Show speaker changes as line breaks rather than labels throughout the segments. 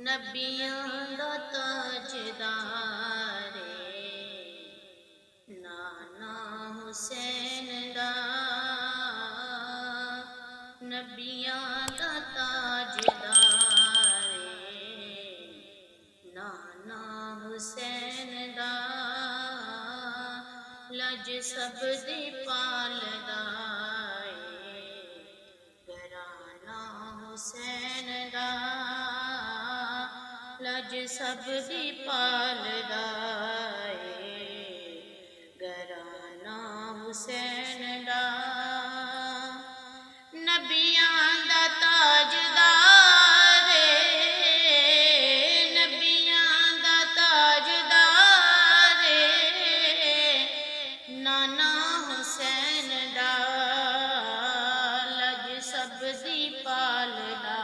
नबियां दा ताजदार नाना हुसैन दा। नबियां दा ताजदार नाना हुसैन दा। लज सब दी पालदा घराना हुसैन दा। लज सब दी पालदा घराना हुसैन दा। नबियां दा ताजदार नबियां दा ताजदार नाना हुसैन दा। लज सब दी पालदा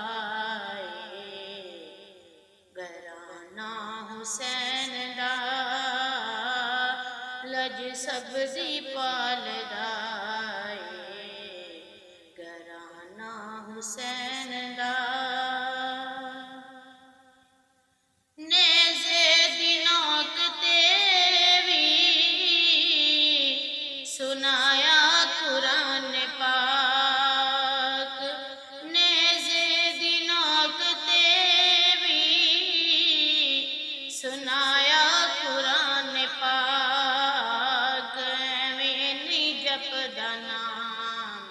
घराना हुसैन दा। लज सब दी पालदा घराना हुसैन दा। नेज़े दी नोक ते भी सुनाया कुरान पाक। नेज़े दी नोक ते भी सुनाया कुरान पाक। एवें नी जपदा नाम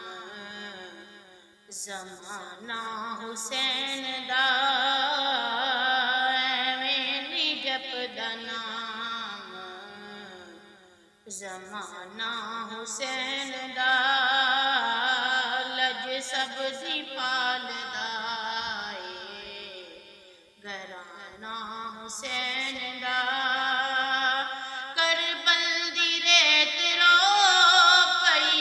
ज़माना हुसैन दा। एवें नी जपदा नाम ज़माना हुसैन दा। लज सब दी पालदा घराना हुसैन दा। करबल दी रेत रो पई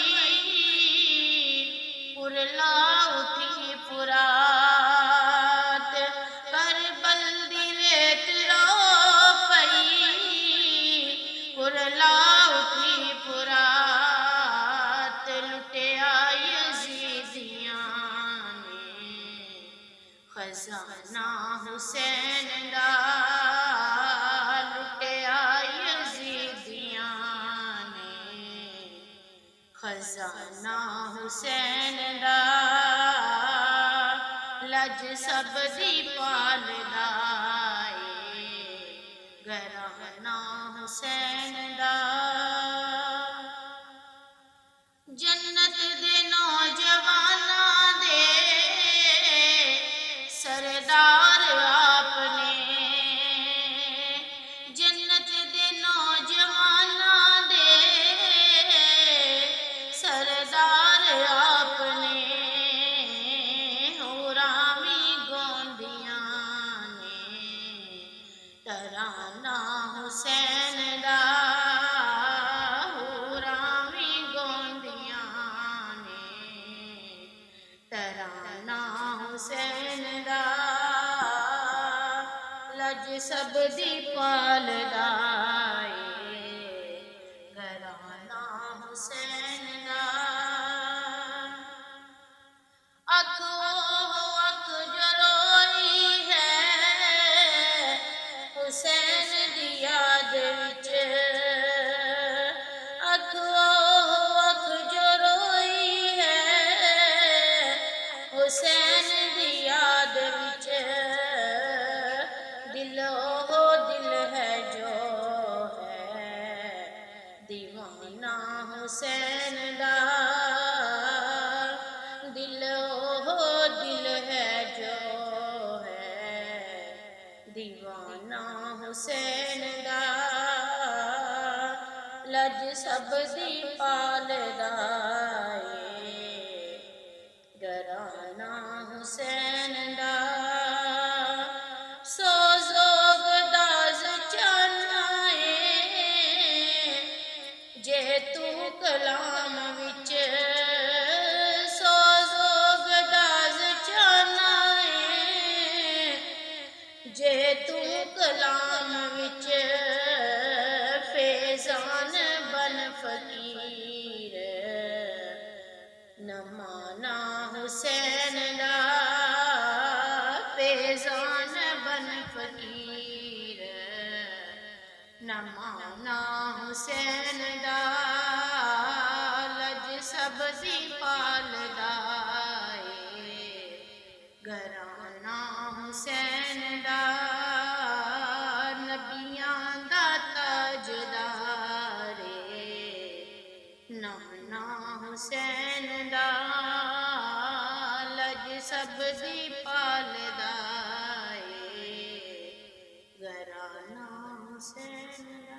पुरला उठी फुरात। करबल दी रेत रो पई पुरला उठी फुरात। लुटिया यज़ीदियां ने खजाना हुसैन दा। लुटिया यज़ीदियां ने खजाना हुसैन दा। लज सब दी पालदा घराना हुसैन दा। जन्नत दे नौजवानां दे सरदार आपने। जन्नत दे नौजवानां दे सरदार आपने। होरावी गौंदियां ने तराना हुसैन दा। होरावी गौंदियां ने तराना हुसैन दा। लज सब दी पालदा घराना हुसैन दा। अख अख जो रोई है हुसैन दी याद विच। अख जो रोई है हुसैन दी याद विच। दिल हो दिल है जो है दीवाना हुसैन दा। दिल हो दिल है जो है दीवाना हुसैन दा। लज सब दी पालदा घराना हुसैन दा। सोज़ोग दाज़ चाहना जे तू कलाम विच। सोज़ोग दाज़ चाहना जे तू कलाम विच। फैज़ान बन फकीर न माना हुसैन दा। फैज़ान बन ਨਮਾਉਣਾ ਹੁਸੈਨ ਦਾ ਲਜ ਸਭ ਦੀ ਪਾਲਦਾ ਏ ਘਰਾਣਾ ਹੁਸੈਨ ਦਾ ਨਬੀਆਂ ਦਾ ਤਾਜਦਾਰ ਏ ਨਮਨਾ ਹੁਸੈਨ ਦਾ ਲਜ ਸਭ ਦੀ ਪਾਲਦਾ ਏ ਘਰਾਣਾ ਹੁਸੈਨ ਦਾ।